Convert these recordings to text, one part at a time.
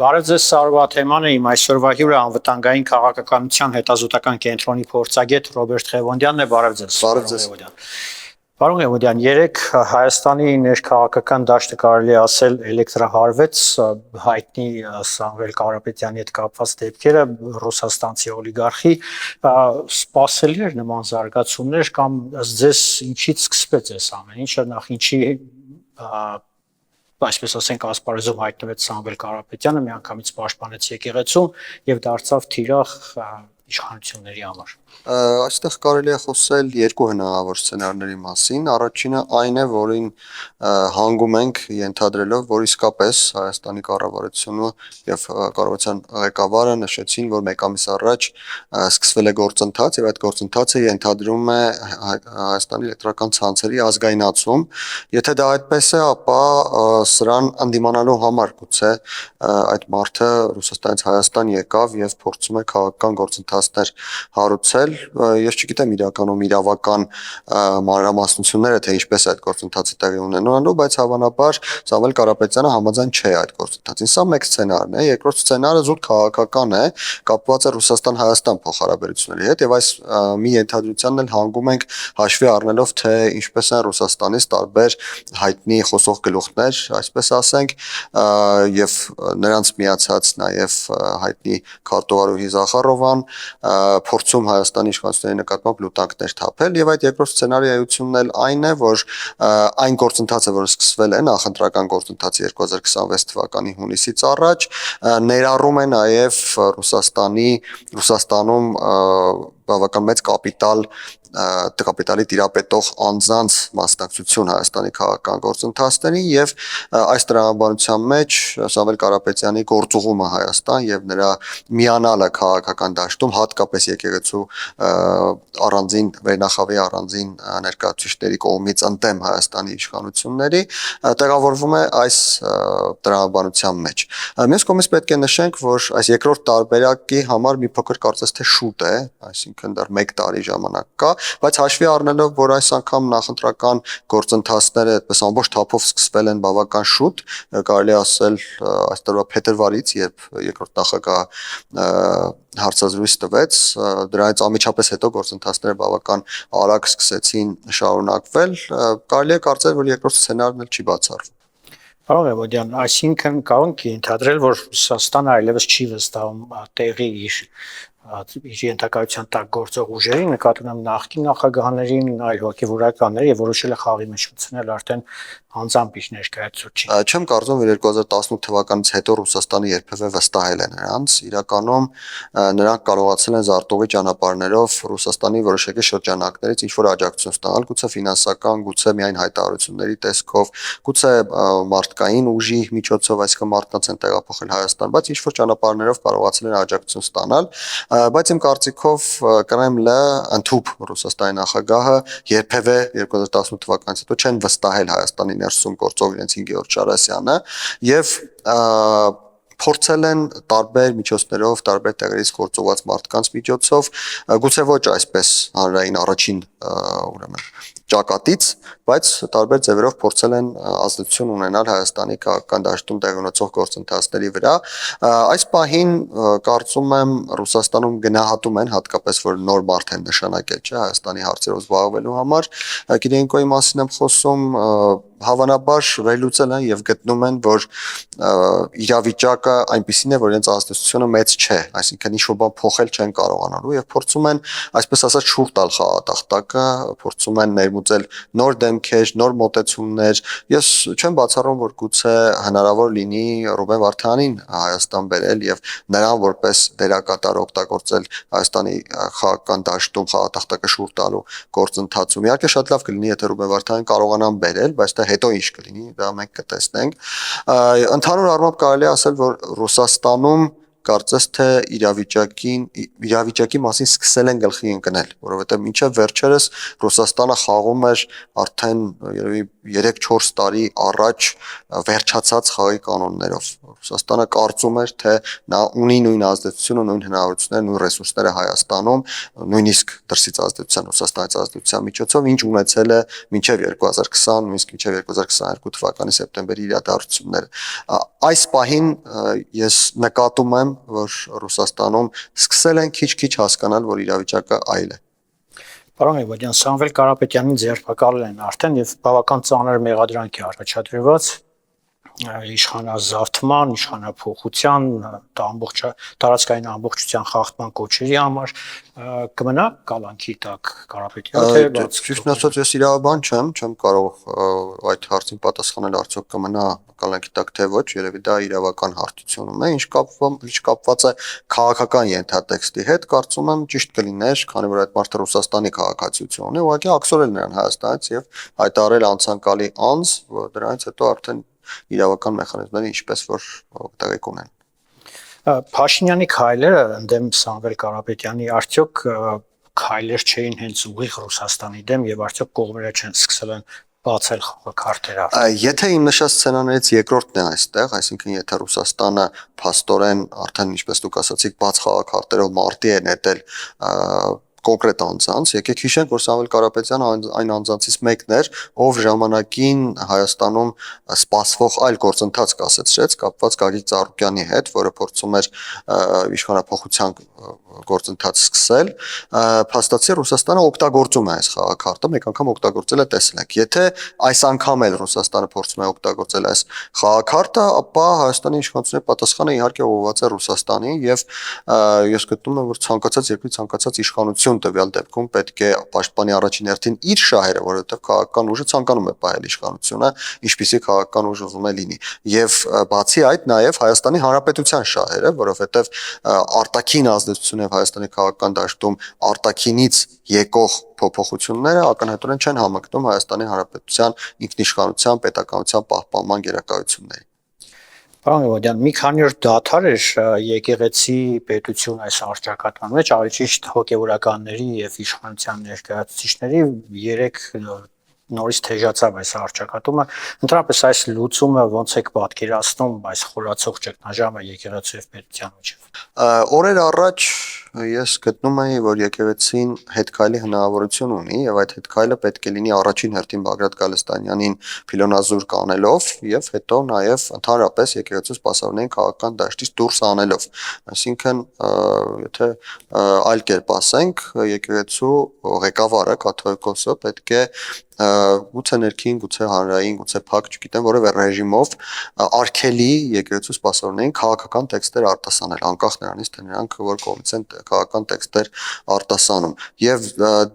Բարև ձեզ Սարվա թեման է իմ այսօրվա հյուրը անվտանգային քաղաքականության հետազոտական կենտրոնի փորձագետ Ռոբերտ Ղևոնդյանն է, բարև ձեզ։ Բարև ձեզ։ Պարոն Ղևոնդյան, երեք Հայաստանի ներքաղաքական դաշտը կարելի է ասել էլեկտրահարվեց հայտնի Սամվել Կարապետյանի հետ կապված դեպքերը ռուսաստանցի օլիգարխի, սպասելի էր նման զարգացումներ կամ ըստ ձեզ ինչից սկսվեց այս ամեն ինչը, նախ ինչի այսպես ասենք ասպարեզում հայտնվեց Սամվել Կարապետյանը, միանգամից պաշտպանեց եկեղեցում եւ դարձավ թիրախ իշխանությունների համար։ Այստեղ կարելի է խոսել երկու հնարավոր սցենարների մասին։ Առաջինը այն է, որին հանգում ենք ենթադրելով, որ իսկապես Հայաստանի կառավարությունը եւ կառավարության ղեկավարը նշեցին, որ մեկ ամիս առաջ սկսվել է գործընթաց եւ այդ գործընթացը ենթադրում է Հայաստանի էլեկտրական ցանցերի ազգայնացում։ Եթե դա այդպես է, ապա սրան ընդդիմանալու համար գուցե այդ մարդը Ռուսաստանից Հայաստան եկավ եւ փորձում է քաղաքական գործընթացներ հարուցել։ Ես չգիտեմ իրականում իրավական մանրամասնությունները, թե ինչպես այդ գործընթացը տեղի ունենալու, բայց հավանաբար Սամվել Կարապետյանը համաձայն չէ այդ գործընթացին։ Սա մեկ սցենարն է, երկրորդ սցենարը զուտ քաղաքական է, կապված է Ռուսաստան-Հայաստան փոխհարաբերությունների հետ եւ այս մի ենթադրությանն էլ հանգում ենք հաշվի առնելով, թե ինչպես են Ռուսաստանից տարբեր հայտնի խոսող գլուխներ, այսպես ասենք, եւ նրանց միացած նաեւ հայտնի քարտուղարուհի Զախարովան փորձում Հայաստանի իշխանությունների նկատմամբ լուտանքներ թափել եւ այդ երկրորդ սցենարի էությունն էլ այն է, որ այն գործընթացը, որը սկսվել է նախընտրական գործընթացը 2026 թվականի հունիսից առաջ, ներառում է նաեւ Ռուսաստանում բավական մեծ կապիտալի տիրապետող անձանց մասնակցություն Հայաստանի քաղաքական գործընթացներին եւ այս տրամաբանության մեջ Սամվել Կարապետյանի գործուղումը Հայաստան եւ նրա միանալը քաղաքական դաշտում հատկապես եկեղեցու առանձին վերնախավի առանձին ներկայացուցիչների կողմից ընդդեմ Հայաստանի իշխանությունների տեղավորվում է այս տրամաբանության մեջ։ Մյուս կողմից պետք է նշենք, որ այս երկրորդ տարբերակի համար մի փոքր կարծես թե շուտ է, այսինքն դեռ 1 տարի ժամանակ կա, բայց հաշվի առնելով, որ այս անգամ նախընտրական գործընթացները այդպես ամբողջ թափով սկսվել են բավական շուտ, կարելի ասել այս տարվա փետրվարից, երբ երկրորդ նախագահ հարցազրույց տվեց, դրանից անմիջապես հետո գործընթացները բավական արագ սկսեցին շարունակվել, կարելի է կարծել, որ երկրորդ սցենարն էլ չի բացառվում։ Պարոն Ղևոնդյան, այսինքն կարող ենք ենթադրել, որ Ռուսաստանը այլևս չի վստահում տեղի իր ենթակայության տակ գործող ուժերին, նկատի ունեմ նախկին նախագահներին, այլ հոգևորականների եւ որոշել է խաղի մեջ մտցնել արդեն անձամբ իր ներկայացուցիչին։ Չեմ կարծում, որ 2018 թվականից հետո Ռուսաստանը երբևէ վստահել է նրանց, իրականում նրանք կարողացել են զարտողի ճանապարհներով Ռուսաստանի որոշակի շրջանակներից ինչ-որ աջակցություն ստանալ, գուցե ֆինանսական, գուցե միայն հայտարարությունների տեսքով, գուցե մարդկային ուժի միջոցով, այսինքն մարդկանց են տեղափոխել Հայաստան, բայց ինչ-որ ճանապարհներով կարողացել են աջակցություն ստանալ, բայց իմ կարծիքով Կրեմլը ընդհուպ Ռուսաստանի նախագահը երբևէ 2018 թվականից հետո չեն վստահել Հայաստանի ներսում գործող իրենց 5-րդ Շարասյանը եւ փորձել են տարբեր միջոցներով, տարբեր տեղերից գործողված մարդկանց միջոցով, գուցե ոչ այսպես հանրային առաջին ուրեմն ճակատից, բայց տարբեր ձևերով փորձել են ազդեցություն ունենալ Հայաստանի քաղաքական դաշտում տեղի ունեցող գործընթացների վրա։ Այս պահին կարծում եմ Ռուսաստանում գնահատում են, հատկապես որ նոր մարդ են նշանակել, չէ, Հայաստանի հարցերով զբաղվելու համար, Կիրենկոյի մասին եմ խոսում, հավանաբար վերլուծել են եւ գտնում են, որ իրավիճակը այնպիսին է, որ իրենց ազդեցությունը մեծ չէ, այսինքն ինչ-որ բան փոխել չեն կարողանալու եւ փորձում են, այսպես ասած, շուռ տալ խաղատախտակը, փորձում են ներմուծել նոր դեմքեր, նոր մոտեցումներ։ Ես չեմ բացառում, որ գուցե հնարավոր լինի Ռուբեն Վարդանյանին Հայաստան բերել եւ նրան որպես դերակատար օգտագործել Հայաստանի քաղաքական դաշտում խաղատախտակը շուռ տալու գործընթացում։ Իհարկե շատ լավ կլինի, եթե Ռուբեն Վարդանյանին կարողանան բերել, բայց դա հետո ինչ կլինի, դա մենք կտեսնենք։ Ընդհանուր առմամբ կարելի է ասել, որ Ռուսաստանում կարծես թե իրավիճակի մասին սկսել են գլխի ընկնել, որովհետև մինչև վերջերս Ռուսաստանը խաղում էր արդեն երևի 3-4 տարի առաջ վերջացած խաղի կանոններով։ Ռուսաստանը կարծում էր, թե նա ունի նույն ազդեցությունը, նույն հնարավորությունները, նույն ռեսուրսները Հայաստանում, նույնիսկ դրսից ազդեցության, Ռուսաստանից ազդեցության միջոցով, ինչ ունեցել է մինչև 2020, նույնիսկ մինչև 2022 թվականի սեպտեմբերի իրադարձությունները։ Այս պահին ես նկատում եմ, որ Ռուսաստանում սկսել են քիչ-քիչ հասկանալ, որ իրավիճակը այլ է։ Պարոն Էվոդյան, Սամվել Կարապետյանին ձերբակալել են արդեն եւ բավական ծանր մեղադրանք է առաջադրված իշխանազավթման, իշխանափոխության, տարածքային ամբողջության խախտման կոչերի համար կմնա կալանքի տակ Կարապետյանը, թե բաց։ Ճիշտն ասած, ես իրավաբան չեմ կարող այդ հարցին պատասխանել, արդյոք կմնա կալանքի տակ թե ոչ, երևի դա իրավական հարթությունում է, ինչ կապված է քաղաքական ենթատեքստի հետ, կարծում եմ ճիշտ կլիներ, քանի որ այդ մարդը Ռուսաստանի քաղաքացիություն ունի, ուղղակի աքսորել նրան Հայաստանից եւ հայտարարել անցանկալի անձ, որ դրանից հետո արդեն իրավական մեխանիզմները ինչպես որ տեղեկ ունեն։ Փաշինյանի քայլերը ընդդեմ Սամվել Կարապետյանի արդյոք քայլեր չէին հենց ուղիղ Ռուսաստանի դեմ եւ արդյոք կողմերը չեն սկսել են բացել քարտերը։ Եթե իմ նշած սցենարներից երկրորդն է այստեղ, այսինքն եթե Ռուսաստանը փաստորեն արդեն ինչպես դուք ասացիք, բաց խաղաքարտերով մարտի է նետել կոնկրետ անձանց, եկեք հիշենք, որ Սամվել Կարապետյանը այն անձանցից մեկն էր, ով ժամանակին Հայաստանում սպասվող այլ գործընթաց կասեցրեց, կապված Գագիկ Ծառուկյանի հետ, որը փորձում էր իշխանափոխության գործընթաց սկսել, փաստացի Ռուսաստանը օգտագործում է այս խաղաքարտը, մեկ անգամ օգտագործել է, տեսել ենք։ Եթե այս անգամ էլ Ռուսաստանը փորձում է օգտագործել այս խաղաքարտը, ապա Հայաստանի իշխանությունների պատասխանը իհարկե ուղղված է Ռուսաստանին եւ ես գտնում եմ, որ ցանկացած երկրի ցանկացած իշխանություն տվյալ դեպքում պետք է պաշտպանի առաջին հերթին իր շահերը, որովհետև քաղաքական ուժը ցանկանում է պահել իշխանությունը, ինչպիսի քաղաքական ուժ ուզում է լինի։ Եվ բացի այդ նաև Հայաստանի Հանրապետության շահերը, որովհետև արտաքին ազդեցություն եւ Հայաստանի քաղաքական դաշտում արտաքինից եկող փոփոխությունները ակնհայտորեն չեն համընկնում Հայաստանի Հանրապետության ինքնիշխանության, պետականության պահպանման գերակայությունների։ Պարոն Էվոդյան, մի քանի օր դադար էր եկեղեցի պետություն այս արճակատման մեջ, ավելի ճիշտ հոգևորականների եւ իշխանության ներկայացուցիչների 3 նորից թեժացավ այս արճակատումը։ Ընդհանրապես այս լուծումը ոնց եք պատկերացնում այս խորացող ճգնաժամը եկեղեցու եւ պետության միջեւ։ Օրեր առաջ ես գտնում էի, որ եկեղեցին հետքայլի հնարավորություն ունի եւ այդ հետքայլը պետք է լինի առաջին հերթին Բագրատ Գալստանյանին փիլոնազուր կանելով եւ հետո նաեւ ընդհանրապես եկեղեցու սպասավորներին քաղաքական դաշտից դուրս անելով։ Այսինքն, եթե այլ կերպ ասենք, եկեղեցու ղեկավարը կաթողիկոսը պետք է գուցե ներքին, գուցե հանրային, գուցե փակ, չգիտեմ, որևէ ռեժիմով արգելի եկեղեցու սպասավորներին քաղաքական տեքստեր արտասանել, անկախ նրանից, թե նրանք որ կողմից են քաղաքական տեքստեր արտասանում։ Եվ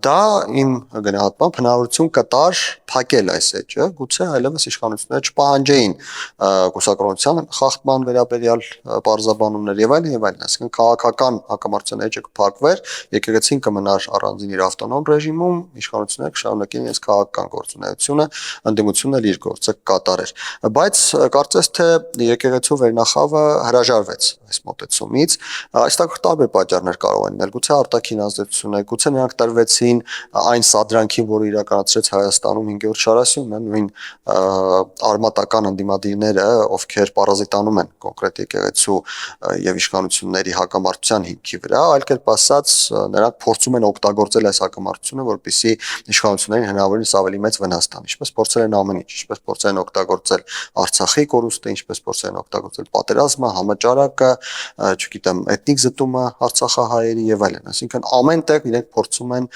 դա իմ գնահատմամբ հնարավորություն կտար փակել այս էջը, գուցե այլևս իշխանությունները չպահանջեին կուսակրոնության խախտման վերաբերյալ պարզաբանումներ եւ այլն, այսինքն քաղաքական հակամարտության էջը կփակվեր, եկեղեցին կմնար առանձին իր ավտոնոմ ռեժիմում, իշխանությունները կշարունակեին իրենց քաղաքական գործունեությունը, ընդդիմությունն էլ իր գործը կկատարեր։ Բայց կարծես թե եկեղեցու վերնախավը հրաժարվեց այս մոտեցումից, այստեղ տարբեր պատճառներ կարող են լինել, գուցե արտաքին ազդեցություն է, գուցե նրանք տրվեցին այն սադրանքին, որը իրականացրեց Հայաստանում 5-րդ շարասյունը, նույն արմատական ընդդիմադիրները, ովքեր պարազիտանում են կոնկրետ եկեղեցու եւ իշխանությունների հակամարտության հիմքի վրա, այլ կերպ ասած, նրանք փորձում են օգտագործել այս հակամարտությունը, որպեսզի իշխանություններին հնարավորինս ավելի մեծ վնաս տան, ինչպես փորձել են ամեն ինչ, ինչպես փորձել են օգտագործել Արցախի կորուստը, ինչպես փորձել են օգտագործել պատերազմը, համաճարակը, չգիտեմ, էթնիկ զտումը արցախահայերի եւ այլն, այսինքն ամեն տեղ իրենք փորձում են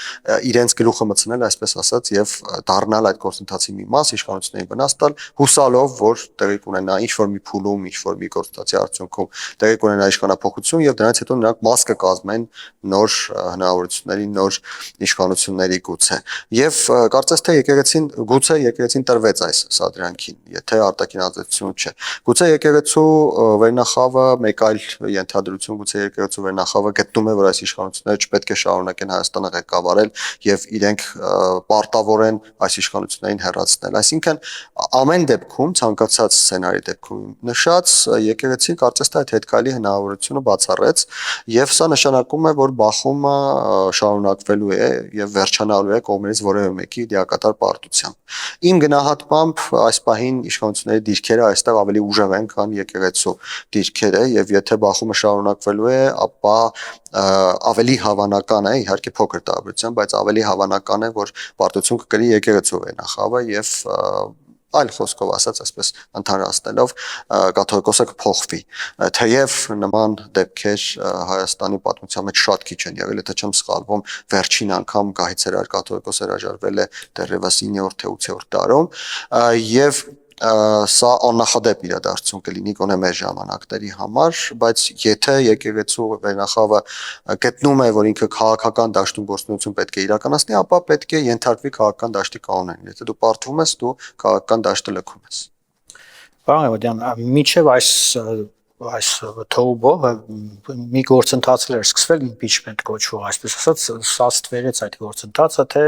իրենց գլուխը մտցնել, այսպես ասած, եւ դառնալ այդ գործընթացի մի մաս, իշխանություններին վնաս տալ, հուսալով, որ տեղի կունենա ինչ որ մի փուլում, ինչ որ մի գործընթացի արդյունքում տեղի կունենա իշխանափոխություն եւ դրանից հետո նրանք մաս կկազմեն նոր հնարավորությունների, նոր իշխանությունների գուցե։ Եվ կարծես թե եկեղեցին տրվեց այս սադրանքին, եթե արտաքին ազդեցություն չէ։ Գուցե եկեղեցու վերնախավը մեկ այլ ենթադրություն, գուցե եկեղեցու վերնախավը գտնում գտնում է, որ այս իշխանությունները չպետք է շարունակեն Հայաստանը ղեկավարել եւ իրենք պարտավոր են այս իշխանություններին հեռացնել։ Այսինքն ամեն դեպքում ցանկացած սցենարի դեպքում նշած եկեղեցին կարծես թե այդ հետքայլի հնարավորությունը բացառեց եւ սա նշանակում է, որ բախումը շարունակվելու է եւ վերջանալու է կողմերից որևէ մեկի դիակատար պարտությամբ։ Իմ գնահատմամբ այս պահին իշխանությունների դիրքերը այստեղ ավելի ուժեղ են, քան եկեղեցու դիրքերը եւ եթե բախումը շարունակվելու է, ապա ավելի հավանական է, իհարկե փոքր տարբերությամբ, բայց ավելի հավանական է, որ պարտություն կկրի եկեղեցու վերնախավը եւ այլ խոսքով ասած, այսպես ընդհանրացնելով կաթողիկոսը կփոխվի։ Թեև նման դեպքեր Հայաստանի պատմության մեջ շատ քիչ են եղել, եթե չեմ սխալվում, վերջին անգամ գահիցերար կաթողիկոս հրաժարվել է դեռևս 9-րդ թե 8-րդ դարում, եւ սա աննախադեպ իրադարձություն կլինի գոնե մեր ժամանակների համար, բայց եթե եկեղեցու վերնախավը գտնում է, որ ինքը քաղաքական դաշտում գործունեություն պետք է իրականացնի, ապա պետք է ենթարկվի քաղաքական դաշտի կանոններին։ Եթե դու պարտվում ես, դու քաղաքական դաշտը լքում ես։ Պարոն Էվոդյան, միջև այս թոուբով մի գործընթաց էր սկսվել impeachment կոչվող, այսպես ասած, սա ստվերեց այդ գործընթացը, թե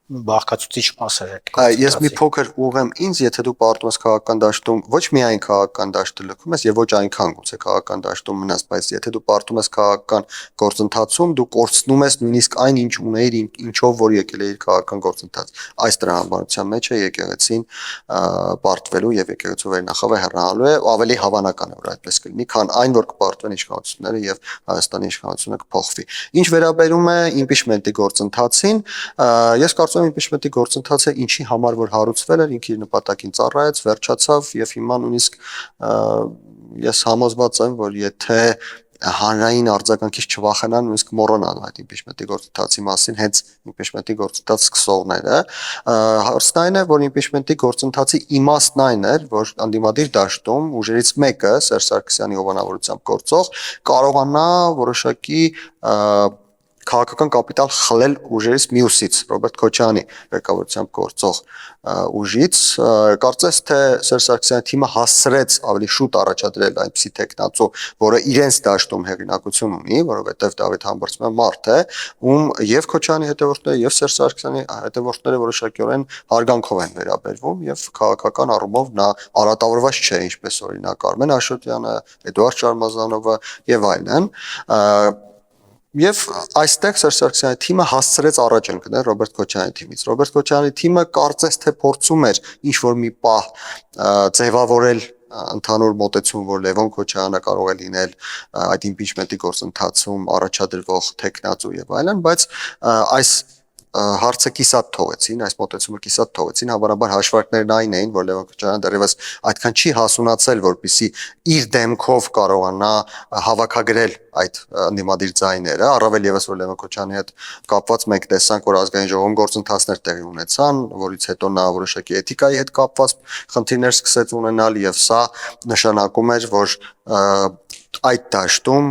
բաղկացուցիչ մասեր այդ գործընթացի։ Ես մի փոքր ուղեմ ինձ, եթե դու պարտում ես քաղաքական դաշտում, ոչ միայն քաղաքական դաշտը լքում ես եւ ոչ այնքան գուցե քաղաքական դաշտում մնաս, բայց եթե դու պարտում ես քաղաքական գործընթացում, դու կորցնում ես նույնիսկ այն ինչ ունեիր, ինչով որ եկել էիր քաղաքական գործընթաց։ Այս տրամաբանության մեջ է եկեղեցին պարտվելու եւ եկեղեցու վերնախավը հեռանալու է, ավելի հավանական է, որ այդպես կլինի, քան այն, որ կպարտվեն իշխանությունները եւ Հայաստանի իշխանությունը կփոխվի։ Ինչ վերաբերում է impeachment-ի գործընթացին, ես կարծում եմ impeachment-ի գործընթացը ինչի համար որ հարուցվել էր, ինքը իր նպատակին ծառայեց, վերջացավ եւ հիմա նույնիսկ ես համոզված եմ, որ եթե հանրային արձագանքից չվախենան, նույնիսկ մոռանան այդ impeachment-ի գործընթացի մասին, հենց impeachment-ի գործընթաց սկսողները, հարցն այն է, որ impeachment-ի գործընթացի իմաստն այն էր, որ անդիմադիր դաշտում ուժերից մեկը, Սերժ Սարգսյանի հովանավորությամբ գործող, կարողանա որոշակի քաղաքական կապիտալ խլել ուժերից մյուսից, Ռոբերտ Քոչարյանի ղեկավարությամբ գործող ուժից, կարծես թե Սերժ Սարգսյանի թիմը հասցրեց ավելի շուտ առաջադրել այնպիսի տեխնացու, որը իրենց դաշտում հեղինակություն ունի, որովհետև Դավիթ Համբարձումյանը մարդ է, ում եւ Քոչարյանի հետևորդները եւ Սերժ Սարգսյանի հետևորդները որոշակիորեն հարգանքով են վերաբերվում եւ քաղաքական առումով նա արատավորված չէ, ինչպես օրինակ Արմեն Աշոտյանը, Էդուարդ Շարմազանովը եւ այլն։ Եվ այստեղ Սերժ Սարգսյանի թիմը հասցրեց առաջ ընկնել Ռոբերտ Քոչարյանի թիմից։ Ռոբերտ Քոչարյանի թիմը կարծես թե փորձում էր ինչ-որ մի պահ ձևավորել ընդհանուր մոտեցում, որ Լևոն Քոչարյանը կարող է լինել այդ impeachment-ի գործընթացում առաջադրվող տեխնացու եւ այլն, բայց այս հարցը կիսատ թողեցին, այս մոտեցումը կիսատ թողեցին, հավանաբար հաշվարկներն այն էին, որ Լևոն Քոչարյանը դեռևս այդքան չի հասունացել, որպեսզի իր դեմքով կարողանա հավաքագրել այդ անդիմադիր ձայները, առավել եւս որ Լևոն Քոչարյանի հետ կապված մենք տեսանք, որ ազգային ժողովում գործընթացներ տեղի ունեցան, որից հետո նա որոշակի էթիկայի հետ կապված խնդիրներ սկսեց ունենալ եւ սա նշանակում էր, որ այդ դաշտում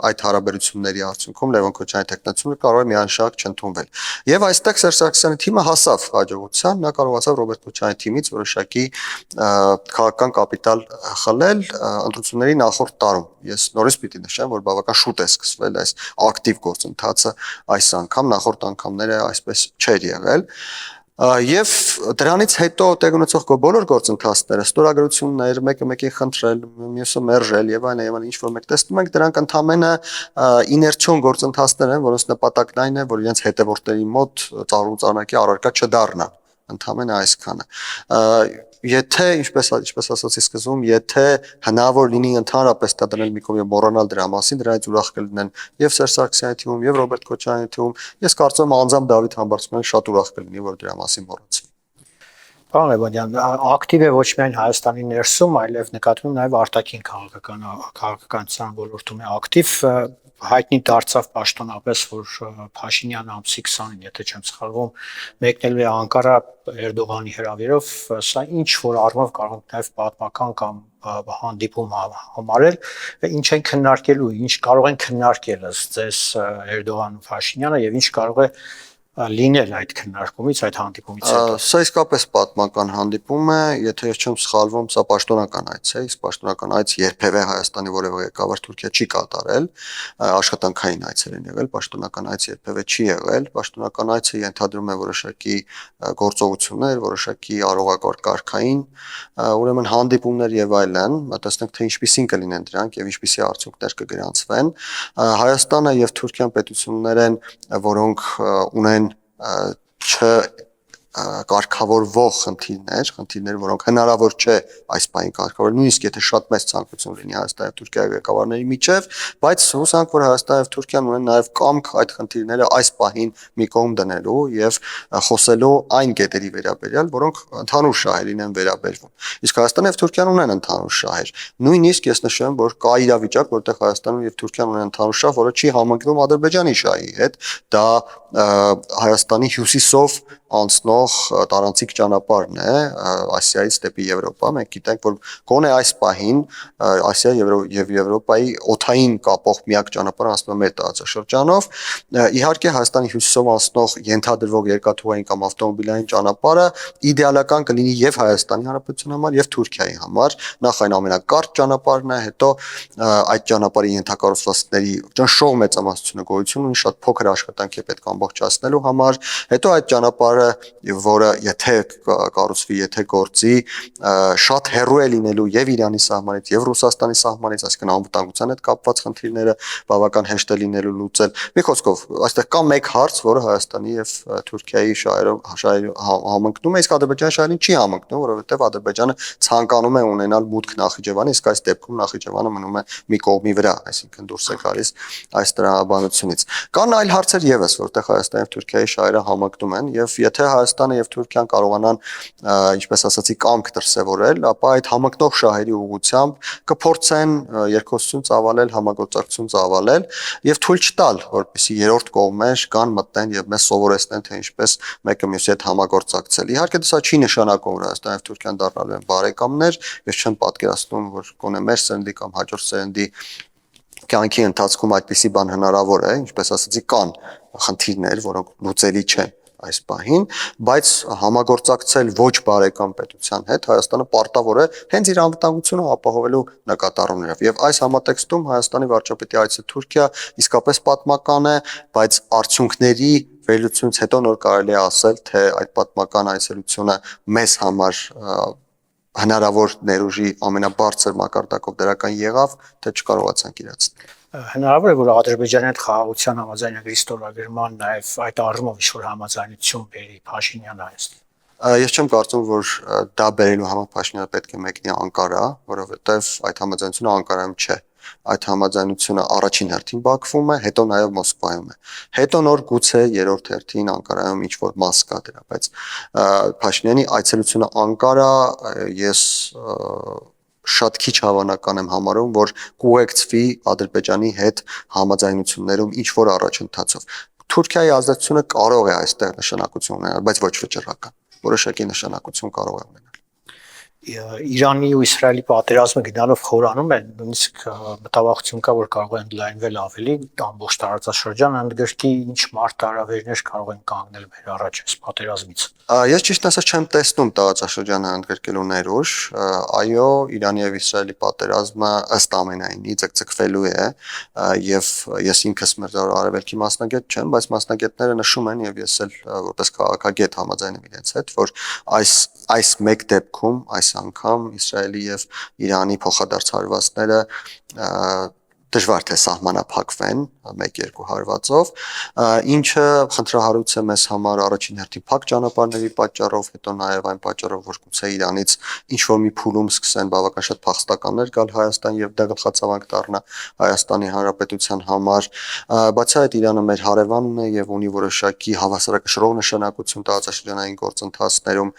այդ հարաբերությունների արդյունքում Լևոն Քոչարյանի տեխնացությունը կարող է միանշանակ չընդունվել։ Եվ այստեղ Սերժ Սարգսյանի թիմը հասավ հաջողության, նա կարողացավ Ռոբերտ Քոչարյանի թիմից որոշակի քաղաքական կապիտալ խլել ընտրությունների նախորդ տարում։ Ես նորից պիտի նշեմ, որ բավական շուտ է սկսվել այս ակտիվ գործընթացը այս անգամ, նախորդ անգամները այսպես չէր եղել։ Եվ դրանից հետո տեղ ունեցող բոլոր գործընթացները, ստորագրություններ, մեկը մեկին խնդրել, մյուսը մերժել եւ այլն, ինչ որ մենք տեսնում ենք, դրանք ընդամենը իներցիոն գործընթացներ են, որոնց նպատակն այն է, որ իրենց հետևորդների մոտ ծառուծանակի առարկա չդառնան, ընդամենը այսքանը։ Եթե ինչպես ասացի սկզբում, եթե հնարավոր լինի ընդհանրապես դա դնել մի կողմ եւ մոռանալ դրա մասին, դրանից ուրախ կլինեն եւ Սերժ Սարգսյանի թիմում եւ Ռոբերտ Քոչարյանի թիմում, ես կարծում եմ անձամբ Դավիթ Համբարձումյանը շատ ուրախ կլինի, որ դրա մասին մոռացվի։ Պարոն Էվոդյան, ակտիվ է ոչ միայն Հայաստանի ներսում, այլև նկատվում նաև արտաքին քաղաքականության ոլորտում է ակտիվ, հայտնի դարձավ պաշտոնապես, որ Փաշինյանը ամսի 20-ին, եթե չեմ սխալվում, մեկնելու է Անկարա Էրդողանի հրավերով, սա ինչ որ առումով կարող է նաև պատմական կամ հանդիպում համարել, ինչ են քննարկելու, ինչ կարող են քննարկել ըստ ձեզ Էրդողանն ու Փաշինյանը եւ ինչ կարող է լինել այդ քննարկումից, այդ հանդիպումից հետո։ Սա իսկապես պատմական հանդիպում է, եթե ես չեմ սխալվում, սա պաշտոնական այց է, իսկ պաշտոնական այց երբևէ Հայաստանի որևէ ղեկավար Թուրքիա չի կատարել, աշխատանքային այցեր են եղել, պաշտոնական այց երբևէ չի եղել, պաշտոնական այցը ենթադրում է որոշակի գործողություններ, որոշակի արողակարգային, ուրեմն հանդիպումներ եւ այլն, տեսնենք թե ինչպիսին կլինեն դրանք եւ ինչպիսի արդյունքներ կգրանցվեն։ Հայաստանը եւ Թուրքիան պետություններ են, որոնք ունեն չ կարգավորվող խնդիրներ, որոնք հնարավոր չէ այս պահին կարգավորել, նույնիսկ եթե շատ մեծ ցանկություն լինի Հայաստանի եւ Թուրքիայի ղեկավարների միջև, բայց հուսանք, որ Հայաստանը եւ Թուրքիան ունեն նաեւ կամք այդ խնդիրները այս պահին մի կողմ դնելու եւ խոսելու այն կետերի վերաբերյալ, որոնք ընդհանուր շահերին են վերաբերվում։ Իսկ Հայաստանը եւ Թուրքիան ունեն ընդհանուր շահեր։ Նույնիսկ ես նշեմ, որ կա իրավիճակ, որտեղ Հայաստանում եւ Թուրքիան ունեն ընդհանուր շահ, որը չի համընկնում Ադրբեջանի շահի հետ, դա Հայաստանի հյուսիսով անցնող տարանցիկ ճանապարհն է Ասիայից դեպի Եվրոպա։ Մենք գիտենք, որ գոնե այս պահին Ասիա եւ Եվրոպայի օդային կապող միակ ճանապարհը անցնում է մեր տարածաշրջանով։ Իհարկե Հայաստանի հյուսիսով անցնող ենթադրվող երկաթուղային կամ ավտոմոբիլային ճանապարհը իդեալական կլինի եւ Հայաստանի Հանրապետության համար եւ Թուրքիայի համար։ Նախ այն ամենակարճ ճանապարհն է, հետո այդ ճանապարհի ենթակառուցվածքների ճնշող մեծամասնությունը գոյություն ունի, շատ փոքր աշխատանք է պետք ամբողջացնելու համար։ Հետո այդ ճանապարհը, որը եթե կառուցվի, եթե գործի, շատ հեռու է լինելու եւ Իրանի սահմանից եւ Ռուսաստանի սահմանից, այսինքն անվտանգության հետ կապված խնդիրները բավական հեշտ է լինելու լուծել։ Մի խոսքով, այստեղ կա մեկ հարց, որը Հայաստանի եւ Թուրքիայի շահերով համընկնում է, իսկ Ադրբեջանի շահերին չի համընկնում, որովհետեւ Ադրբեջանը ցանկանում է ունենալ մուտք Նախիջևանի, իսկ այս դեպքում Նախիջևանը մնում է մի կողմի վրա, այսինքն դուրս է գալիս այս տրամաբանությունից։ Կան այլ հարցեր եւս, որտեղ Հայաստանի եւ Թուրքիայի շահերը համընկնում են եւ եթե Հայաստանը եւ Թուրքիան կարողանան, ինչպես ասացի, կամք դրսևորել, ապա այդ համընկնող շահերի ուղղությամբ կփորձեն երկխոսություն ծավալել, համագործակցություն ծավալել եւ թույլ չտալ, որպեսզի երրորդ կողմեր կան մտնեն եւ մեզ սովորեցնեն, թե ինչպես մեկը մյուսի հետ համագործակցել։ Իհարկե դա չի նշանակում, որ Հայաստանը եւ Թուրքիան դառնալու են բարեկամներ, ես չեմ պատկերացնում, որ գոնե մեր սերնդի կամ հաջորդ սերնդի կյանքի ընթացքում այդպիսի բան հնարավոր է, ինչպես ասացի, կան խնդիրներ, որոնք լուծելի չեն այս պահին, բայց համագործակցել ոչ բարեկամ պետության հետ Հայաստանը պարտավոր է հենց իր անվտանգությունը ապահովելու նկատառումներով։ Եվ այս համատեքստում Հայաստանի վարչապետի այցը Թուրքիա իսկապես պատմական է, բայց արդյունքների վերլուծությունից հետո նոր կարելի է ասել, թե այդ պատմական այցելությունը մեզ համար հնարավոր ներուժի ամենաբարձր մակարդակով դրական եղավ, թե չկարողացանք իրացնել։ Հնարավոր է, որ Ադրբեջանի հետ խաղաղության համաձայնագրի ստորագրման նաև այդ առումով ինչ-որ համաձայնություն բերի Փաշինյանը Հայաստան։ Ես չեմ կարծում, որ դա բերելու համար Փաշինյանը պետք է մեկնի Անկարա, որովհետև այդ համաձայնությունը Անկարայում չէ։ Այդ համաձայնությունը առաջին հերթին Բաքվում է, հետո նաև Մոսկվայում է։ Հետո նոր գուցե երրորդ հերթին Անկարայում ինչ-որ մաս կա դրա, բայց Փաշինյանի այցելությունը Անկարա ես շատ քիչ հավանական եմ համարում, որ կուղեկցվի Ադրբեջանի հետ համաձայնություններում ինչ-որ առաջընթացով։ Թուրքիայի ազդեցությունը կարող է այստեղ նշանակություն ունենալ, բայց ոչ վճռական։ Որոշակի նշանակություն կարող է ունենալ։ Իրանի ու Իսրայելի պատերազմը գնալով խորանում է, նույնիսկ մտավախություն կա, որ կարող են լայնվել ավելի ամբողջ տարածաշրջանը, ընդգրկի ինչ մարտահրավերներ կարող են կանգնել մեր առաջ այս պատերազմից։ Ես ճիշտ ասած չեմ տեսնում տարածաշրջանը ընդգրկելու ներուժ, այո, Իրանի եւ Իսրայելի պատերազմը ըստ ամենայնի ձգձգվելու է, եւ ես ինքս մերձավոր արևելքի մասնագետ չեմ, բայց մասնագետները նշում են եւ ես էլ որպես քաղաքագետ համաձայն եմ իրենց հետ, որ այս մեկ դեպքում այս անգամ Իսրայելի եւ Իրանի փոխադարձ հարվածները դժվար թե սահմանափակվեն 1-2 հարվածով, ինչը խնդրահարույց է մեզ համար առաջին հերթին փակ ճանապարհների պատճառով, հետո նաև այն պատճառով, որ գուցե Իրանից ինչ-որ մի փուլում սկսեն բավական շատ փախստականներ գալ Հայաստան եւ դա գլխացավանք դառնա Հայաստանի Հանրապետության համար, բացի այդ Իրանը մեր հարևանն է եւ ունի որոշակի հավասարակշռող նշանակություն տարածաշրջանային գործընթացներում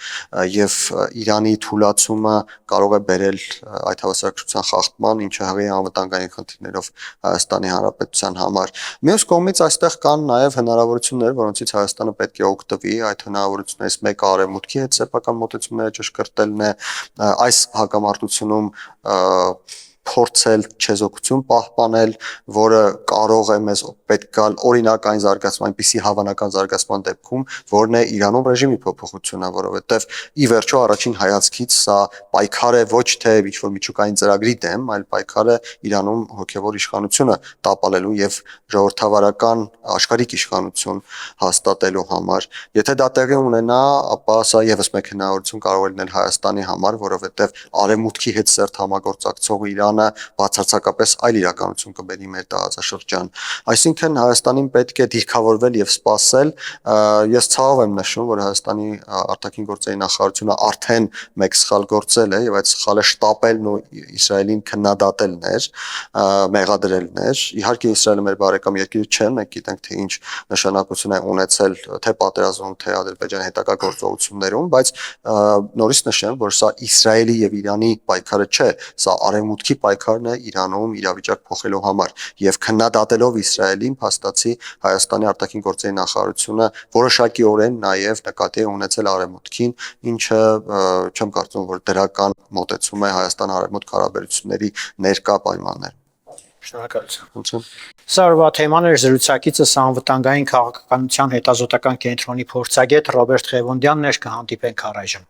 եւ Իրանի թուլացումը կարող է բերել այդ հավասարակշռության խախտման, ինչը հղի անվտանգային խնդիրներով Հայաստանի Հանրապետության համար։ Մյուս կողմից այստեղ կան նաև հնարավորություններ, որոնցից Հայաստանը պետք է օգտվի, այդ հնարավորություններից մեկը արևմուտքի հետ սեփական մոտեցումները ճշգրտելն է, այս հակամարտությունում փորձել չեզոքություն պահպանել, որը կարող է մեզ պետք գալ օրինական զարգացման, այնպիսի հավանական զարգացման դեպքում, որն է Իրանում ռեժիմի փոփոխությունը, որովհետև ի վերջո առաջին հայացքից սա պայքար է ոչ թե ինչ-որ միջուկային ծրագրի դեմ, այլ պայքար է Իրանում հոգևոր իշխանությունը տապալելու եւ ժողովրդավարական աշխարհիկ իշխանություն հաստատելու համար։ Եթե դա տեղի ունենա, ապա սա եւս մեկ հնարավորություն կարող է լինել Հայաստանի համար, որովհետև արևմուտքի հետ սերտ համագործակցող Իրանը բացարձակապես այլ իրականություն կբերի մեր տարածաշրջան։ Այսինքն Հայաստանին պետք է դիրքավորվել եւ սպասել։ Ես ցավով եմ նշում, որ Հայաստանի արտաքին գործերի նախարարությունը արդեն մեկ սխալ գործել է եւ այդ սխալը շտապելն ու Իսրայելին քննադատելն էր, մեղադրելն էր։ Իհարկե Իսրայելը մեր բարեկամ երկիր չէ, մենք գիտենք թե ինչ նշանակություն է ունեցել թե պատերազմում, թե Ադրբեջանի հետագա գործողություններում, բայց նորից նշեմ, որ սա Իսրայելի եւ Իրանի պայքարը չէ, սա արևմուտքի պայքարն է Իրանում իրավիճակ փոխելու համար եւ քննադատելով Իսրայելին փաստացի Հայաստանի արտաքին գործերի նախարարությունը որոշակիորեն նաեւ նկատի է ունեցել արևմուտքին, ինչը չեմ կարծում, որ դրական մոտեցում է Հայաստան-արևմուտք հարաբերությունների ներկա պայմաններում։ Շնորհակալություն։ Սարվա թեման էր զրուցակիցս անվտանգային քաղաքականության հետազոտական կենտրոնի փորձագետ Ռոբերտ Ղևոնդյանն էր, կհանդիպենք առայժմ։